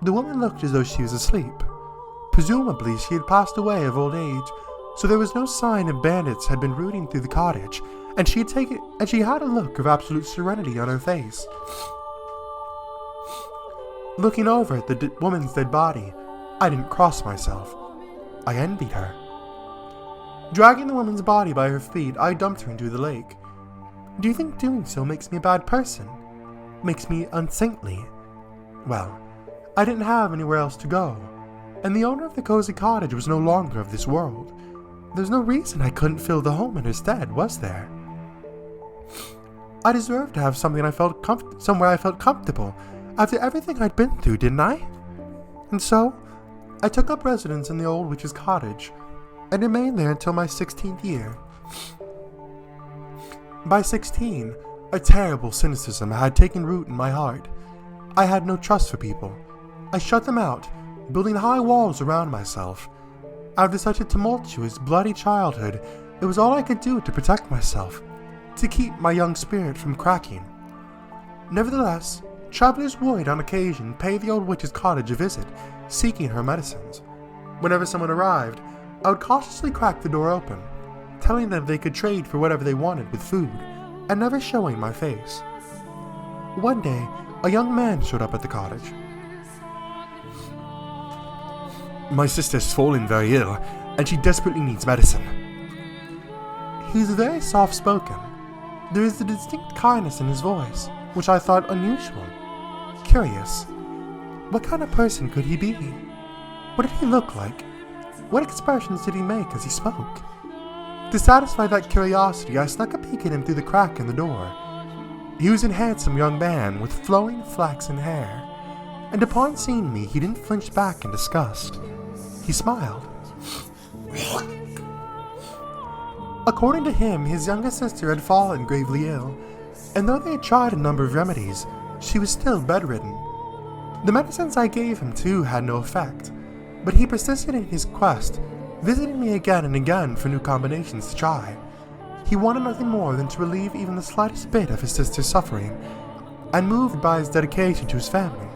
The woman looked as though she was asleep. Presumably she had passed away of old age, so there was no sign of bandits had been rooting through the cottage, and she had a look of absolute serenity on her face. Looking over at the woman's dead body, I didn't cross myself. I envied her. Dragging the woman's body by her feet, I dumped her into the lake. Do you think doing so makes me a bad person? Makes me unsaintly? Well, I didn't have anywhere else to go, and the owner of the cozy cottage was no longer of this world. There's no reason I couldn't fill the home in her stead, was there? I deserved to have somewhere I felt comfortable after everything I'd been through, didn't I? And so, I took up residence in the old witch's cottage, and remained there until my 16th year. By 16, a terrible cynicism had taken root in my heart. I had no trust for people. I shut them out, building high walls around myself. After such a tumultuous, bloody childhood, it was all I could do to protect myself, to keep my young spirit from cracking. Nevertheless, travelers would, on occasion, pay the old witch's cottage a visit, seeking her medicines. Whenever someone arrived, I would cautiously crack the door open, telling them they could trade for whatever they wanted with food, and never showing my face. One day, a young man showed up at the cottage. My sister's fallen very ill, and she desperately needs medicine. He was very soft-spoken. There is a distinct kindness in his voice, which I thought unusual. Curious. What kind of person could he be? What did he look like? What expressions did he make as he spoke? To satisfy that curiosity, I snuck a peek at him through the crack in the door. He was a handsome young man with flowing flaxen hair, and upon seeing me, he didn't flinch back in disgust. He smiled. According to him, his youngest sister had fallen gravely ill, and though they had tried a number of remedies, she was still bedridden. The medicines I gave him, too, had no effect, but he persisted in his quest, visiting me again and again for new combinations to try. He wanted nothing more than to relieve even the slightest bit of his sister's suffering, and moved by his dedication to his family,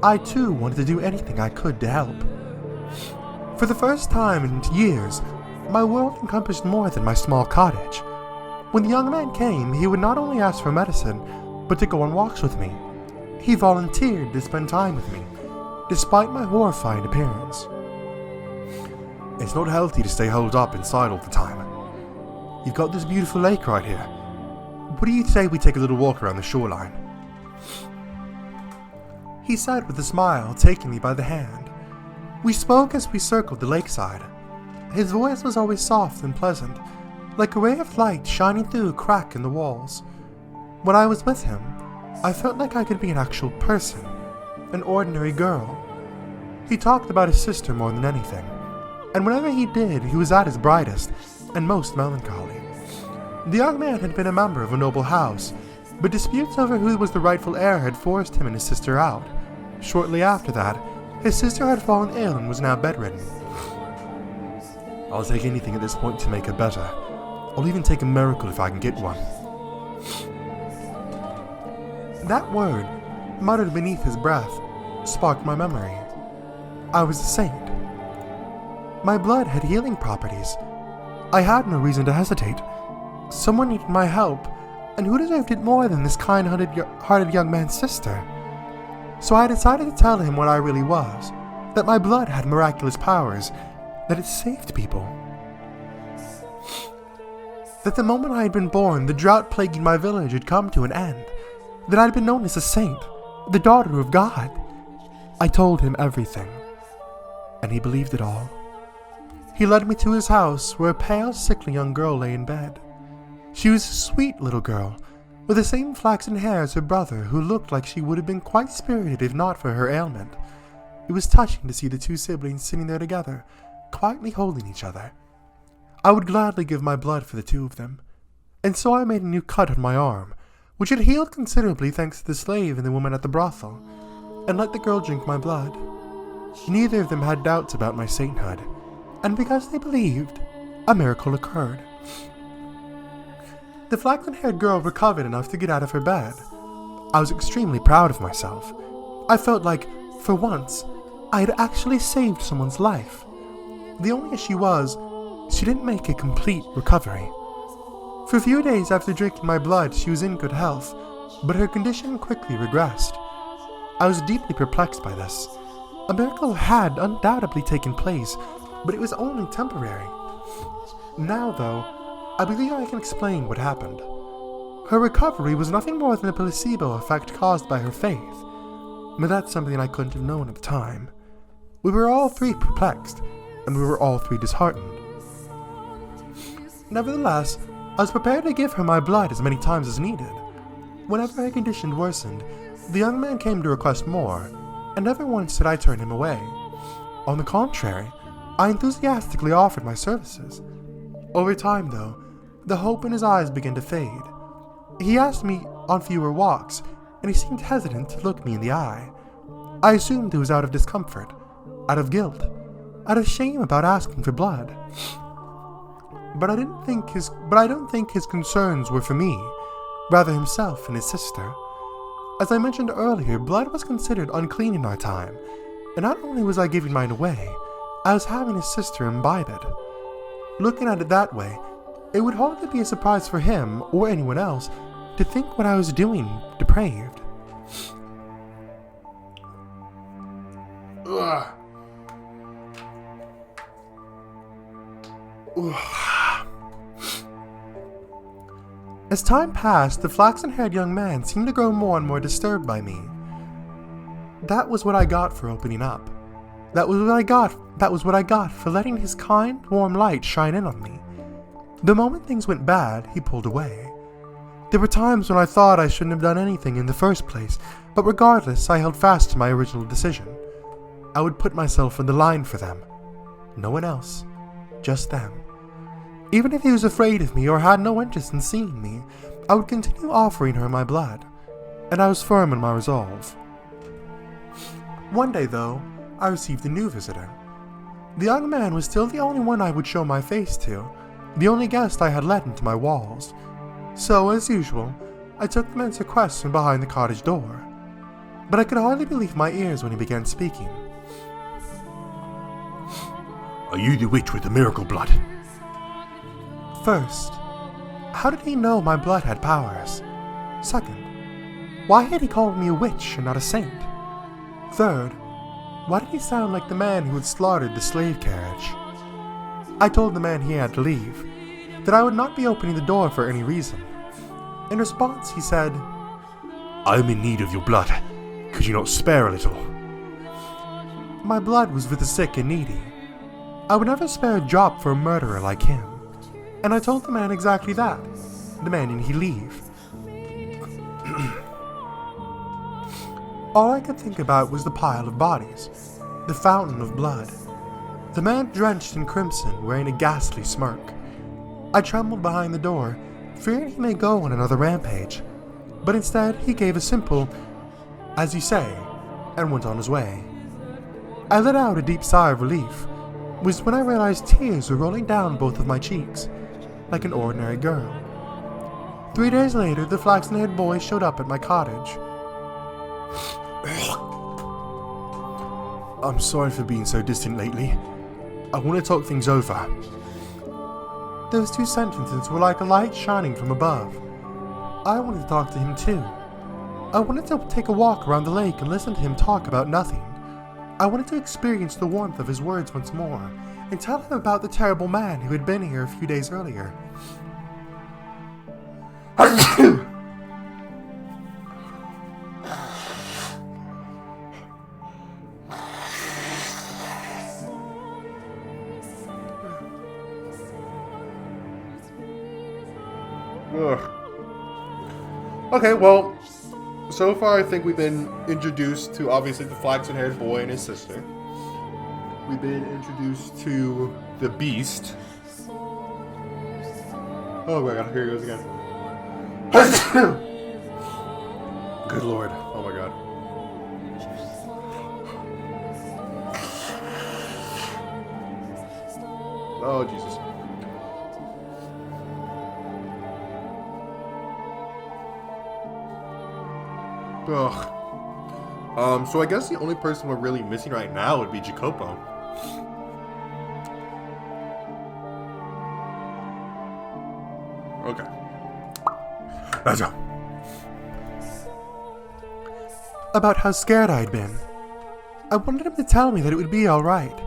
I too wanted to do anything I could to help. For the first time in years, my world encompassed more than my small cottage. When the young man came, he would not only ask for medicine, but to go on walks with me. He volunteered to spend time with me, despite my horrifying appearance. It's not healthy to stay holed up inside all the time. You've got this beautiful lake right here. What do you say we take a little walk around the shoreline? He said with a smile, taking me by the hand. We spoke as we circled the lakeside. His voice was always soft and pleasant, like a ray of light shining through a crack in the walls. When I was with him, I felt like I could be an actual person, an ordinary girl. He talked about his sister more than anything, and whenever he did, he was at his brightest and most melancholy. The young man had been a member of a noble house, but disputes over who was the rightful heir had forced him and his sister out. Shortly after that, his sister had fallen ill and was now bedridden. I'll take anything at this point to make her better. I'll even take a miracle if I can get one. That word, muttered beneath his breath, sparked my memory. I was a saint. My blood had healing properties. I had no reason to hesitate. Someone needed my help, and who deserved it more than this kind-hearted young man's sister? So I decided to tell him what I really was, that my blood had miraculous powers, that it saved people. That the moment I had been born, the drought plaguing my village had come to an end, that I had been known as a saint, the daughter of God. I told him everything, and he believed it all. He led me to his house, where a pale, sickly young girl lay in bed. She was a sweet little girl, with the same flaxen hair as her brother, who looked like she would have been quite spirited if not for her ailment. It was touching to see the two siblings sitting there together, quietly holding each other. I would gladly give my blood for the two of them, and so I made a new cut on my arm, which had healed considerably thanks to the slave and the woman at the brothel, and let the girl drink my blood. Neither of them had doubts about my sainthood, and because they believed, a miracle occurred. The flaxen-haired girl recovered enough to get out of her bed. I was extremely proud of myself. I felt like, for once, I had actually saved someone's life. The only issue was, she didn't make a complete recovery. For a few days after drinking my blood, she was in good health, but her condition quickly regressed. I was deeply perplexed by this. A miracle had undoubtedly taken place, but it was only temporary. Now, though, I believe I can explain what happened. Her recovery was nothing more than a placebo effect caused by her faith, but that's something I couldn't have known at the time. We were all three perplexed, and we were all three disheartened. Nevertheless, I was prepared to give her my blood as many times as needed. Whenever her condition worsened, the young man came to request more, and never once did I turn him away. On the contrary, I enthusiastically offered my services. Over time, though, the hope in his eyes began to fade. He asked me on fewer walks, and he seemed hesitant to look me in the eye. I assumed it was out of discomfort, out of guilt, out of shame about asking for blood. But I don't think his concerns were for me, rather himself and his sister. As I mentioned earlier, blood was considered unclean in our time, and not only was I giving mine away, I was having his sister imbibe it. Looking at it that way, it would hardly be a surprise for him, or anyone else, to think what I was doing depraved. Ugh. As time passed, the flaxen-haired young man seemed to grow more and more disturbed by me. That was what I got for opening up. That was what I got for letting his kind, warm light shine in on me. The moment things went bad, he pulled away. There were times when I thought I shouldn't have done anything in the first place, but regardless, I held fast to my original decision. I would put myself on the line for them. No one else. Just them. Even if he was afraid of me or had no interest in seeing me, I would continue offering her my blood, and I was firm in my resolve. One day, though, I received a new visitor. The young man was still the only one I would show my face to, the only guest I had let into my walls. So, as usual, I took the man's request from behind the cottage door. But I could hardly believe my ears when he began speaking. Are you the witch with the miracle blood? First, how did he know my blood had powers? Second, Why had he called me a witch and not a saint? Third, why did he sound like the man who had slaughtered the slave carriage? I told the man he had to leave, that I would not be opening the door for any reason. In response, he said, "I'm in need of your blood. Could you not spare a little?" my blood was for the sick and needy. I would never spare a drop for a murderer like him. And I told the man exactly that, demanding he leave. All I could think about was the pile of bodies, the fountain of blood, the man drenched in crimson wearing a ghastly smirk. I trembled behind the door, fearing he may go on another rampage, but instead he gave a simple, "As you say," and went on his way. I let out a deep sigh of relief, was when I realized tears were rolling down both of my cheeks, like an ordinary girl. 3 days later, the flaxen-haired boy showed up at my cottage. "I'm sorry for being so distant lately. I want to talk things over." Those 2 sentences were like a light shining from above. I wanted to talk to him too. I wanted to take a walk around the lake and listen to him talk about nothing. I wanted to experience the warmth of his words once more, and tell him about the terrible man who had been here a few days earlier. Okay, well, so far I think we've been introduced to, obviously, the flaxen-haired boy and his sister. We've been introduced to the beast. Oh my god, here he goes again. Good lord, oh my god. Oh, Jesus. Ugh. So I guess the only person we're really missing right now would be Jacopo. Okay. Let's go. About how scared I'd been. I wanted him to tell me that it would be alright.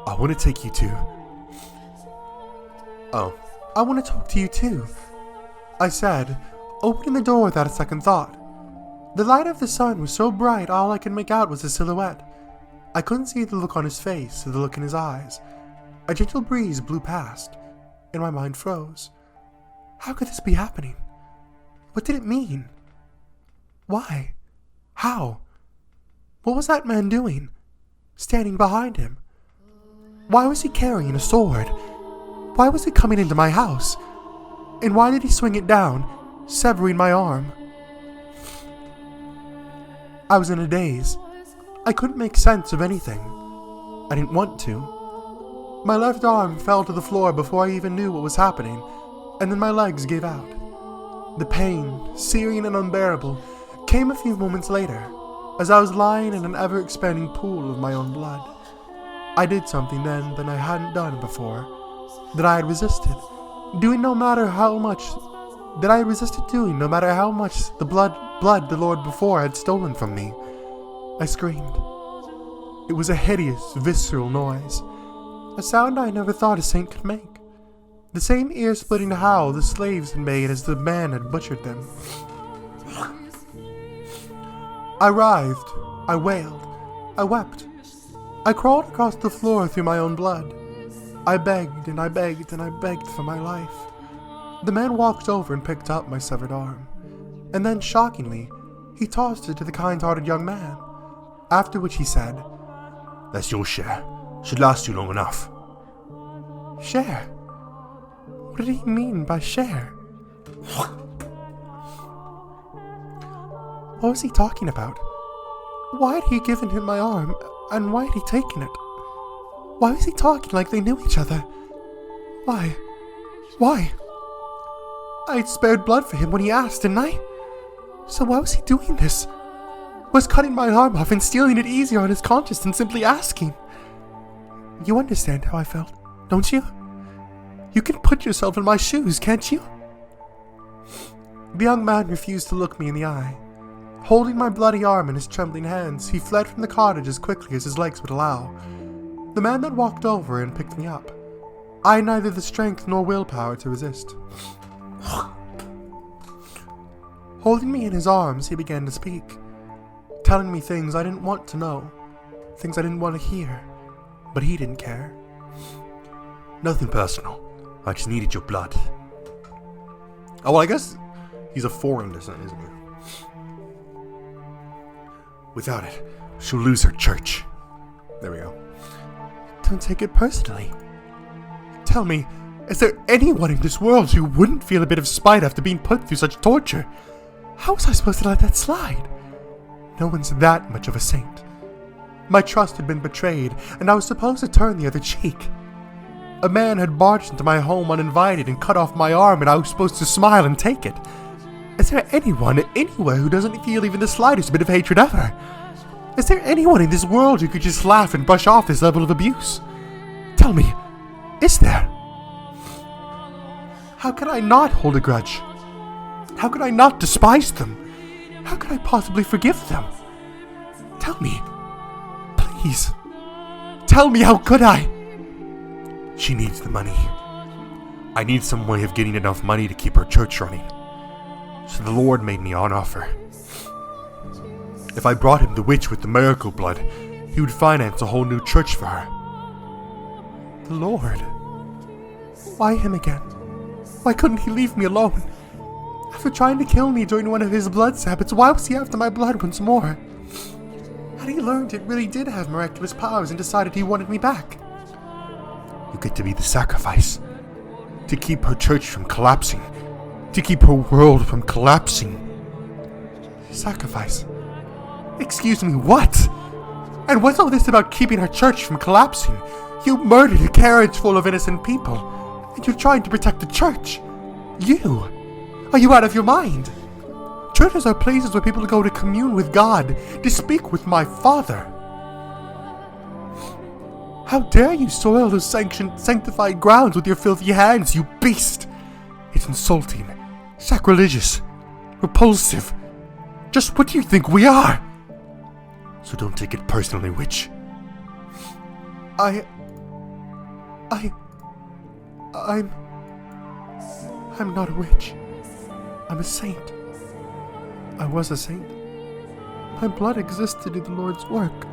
I want to take you to... Oh, I want to talk to you too, I said, opening the door without a second thought. The light of the sun was so bright all I could make out was a silhouette. I couldn't see the look on his face or the look in his eyes. A gentle breeze blew past, and my mind froze. How could this be happening? What did it mean? Why? How? What was that man doing? Standing behind him? Why was he carrying a sword? Why was he coming into my house? And why did he swing it down, severing my arm? I was in a daze. I couldn't make sense of anything. I didn't want to. My left arm fell to the floor before I even knew what was happening, and then my legs gave out. The pain, searing and unbearable, came a few moments later, as I was lying in an ever-expanding pool of my own blood. I did something then that I hadn't done before, that I had resisted, doing no matter how much the blood the Lord before had stolen from me. I screamed. It was a hideous, visceral noise, a sound I never thought a saint could make. The same ear-splitting howl the slaves had made as the man had butchered them. I writhed, I wailed, I wept. I crawled across the floor through my own blood. I begged and I begged and I begged for my life. The man walked over and picked up my severed arm, and then, shockingly, he tossed it to the kind-hearted young man, after which he said, "That's your share. Should last you long enough." Share? What did he mean by share? What was he talking about? Why had he given him my arm, and why had he taken it? Why was he talking like they knew each other? Why? Why? I had spared blood for him when he asked, didn't I? So why was he doing this? Was cutting my arm off and stealing it easier on his conscience than simply asking? You understand how I felt, don't you? You can put yourself in my shoes, can't you? The young man refused to look me in the eye. Holding my bloody arm in his trembling hands, he fled from the cottage as quickly as his legs would allow. The man then walked over and picked me up. I had neither the strength nor willpower to resist. Holding me in his arms, he began to speak, telling me things I didn't want to know, things I didn't want to hear, but he didn't care. Nothing personal. I just needed your blood. Oh, well, I guess he's a foreign descent, isn't he? Without it, she'll lose her church. There we go. Don't take it personally. Tell me, is there anyone in this world who wouldn't feel a bit of spite after being put through such torture? How was I supposed to let that slide? No one's that much of a saint. My trust had been betrayed, and I was supposed to turn the other cheek. A man had barged into my home uninvited and cut off my arm, and I was supposed to smile and take it. Is there anyone anywhere who doesn't feel even the slightest bit of hatred ever? Is there anyone in this world who could just laugh and brush off this level of abuse? Tell me, is there? How could I not hold a grudge? How could I not despise them? How could I possibly forgive them? Tell me, please. Tell me, how could I? She needs the money. I need some way of getting enough money to keep her church running. So the Lord made me an offer. If I brought him the witch with the miracle blood, he would finance a whole new church for her. The Lord? Why him again? Why couldn't he leave me alone? After trying to kill me during one of his blood sabbats, why was he after my blood once more? Had he learned it really did have miraculous powers and decided he wanted me back? You get to be the sacrifice. To keep her church from collapsing. To keep her world from collapsing. Sacrifice? Excuse me, what? And what's all this about keeping her church from collapsing? You murdered a carriage full of innocent people, and you're trying to protect the church. You? Are you out of your mind? Churches are places where people go to commune with God, to speak with my Father. How dare you soil those sanctified grounds with your filthy hands, you beast! It's insulting, sacrilegious, repulsive. Just what do you think we are? So don't take it personally, witch. I'm not a witch. I'm a saint. I was a saint. My blood exists to do the Lord's work,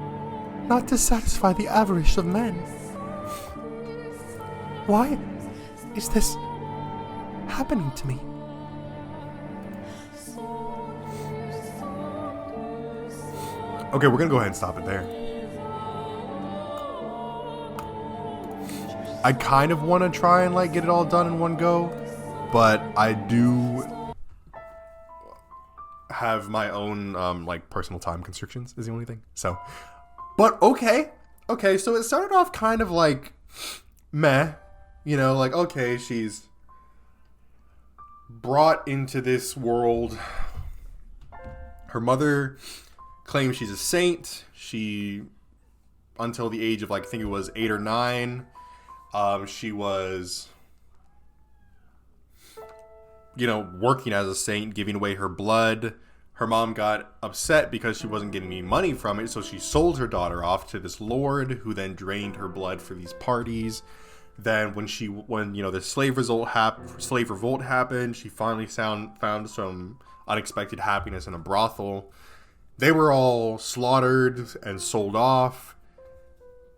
not to satisfy the avarice of men. Why is this happening to me? Okay, we're gonna go ahead and stop it there. I kind of want to try and get it all done in one go, but I do have my own personal time constrictions is the only thing. So, but okay, so it started off kind of meh, okay, she's brought into this world. Her mother claims she's a saint. She, until the age of I think it was 8 or 9, she was, working as a saint, giving away her blood. Her mom got upset because she wasn't getting any money from it, so she sold her daughter off to this lord, who then drained her blood for these parties. Then when the slave revolt happened, she finally found some unexpected happiness in a brothel. They were all slaughtered and sold off.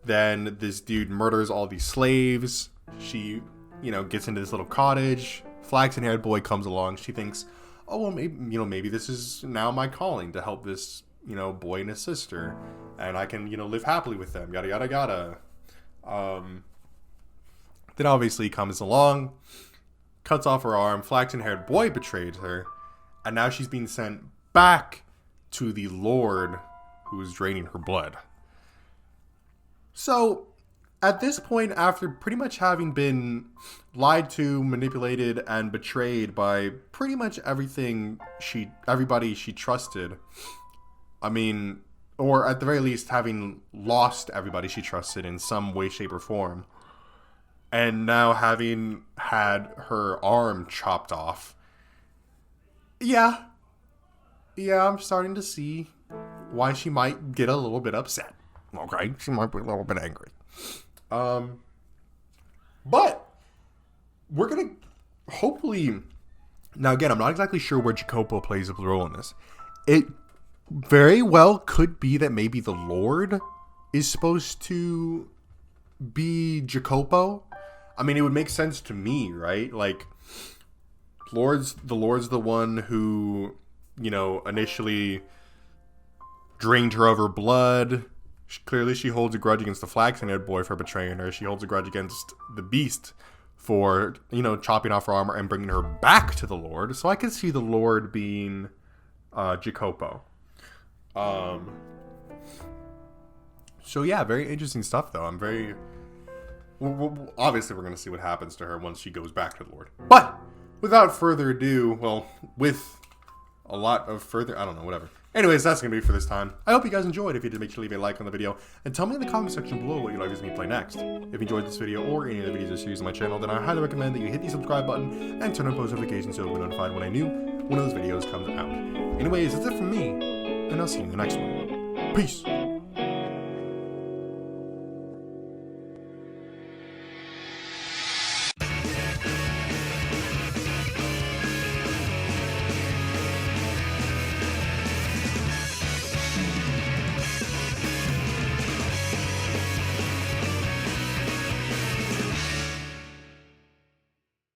Then this dude murders all these slaves. She, gets into this little cottage. Flaxen-haired boy comes along. She thinks, oh, well, maybe this is now my calling to help this, boy and his sister. And I can, live happily with them. Yada, yada, yada. Then obviously he comes along, cuts off her arm. Flaxen-haired boy betrayed her. And now she's being sent back to the Lord who is draining her blood. So, at this point, after pretty much having been lied to, manipulated, and betrayed by pretty much everybody she trusted, or at the very least having lost everybody she trusted in some way, shape, or form, and now having had her arm chopped off, Yeah. Yeah, I'm starting to see why she might get a little bit upset. Okay, she might be a little bit angry. But we're gonna hopefully. Now, again, I'm not exactly sure where Jacopo plays a role in this. It very well could be that maybe the Lord is supposed to be Jacopo. I mean, it would make sense to me, right? Like, the Lord's the one who, initially drained her of her blood. Clearly, she holds a grudge against the Flaxen-haired boy for betraying her. She holds a grudge against the Beast for, chopping off her armor and bringing her back to the Lord. So I could see the Lord being Jacopo. So yeah, very interesting stuff, though. Obviously, we're going to see what happens to her once she goes back to the Lord. But without further ado, with a lot of further, I don't know, whatever. Anyways, that's going to be for this time. I hope you guys enjoyed. If you did, make sure to leave a like on the video. And tell me in the comment section below what you'd like to see me play next. If you enjoyed this video or any of the videos or series on my channel, then I highly recommend that you hit the subscribe button and turn on post notifications so you'll be notified when one of those videos comes out. Anyways, that's it from me, and I'll see you in the next one. Peace!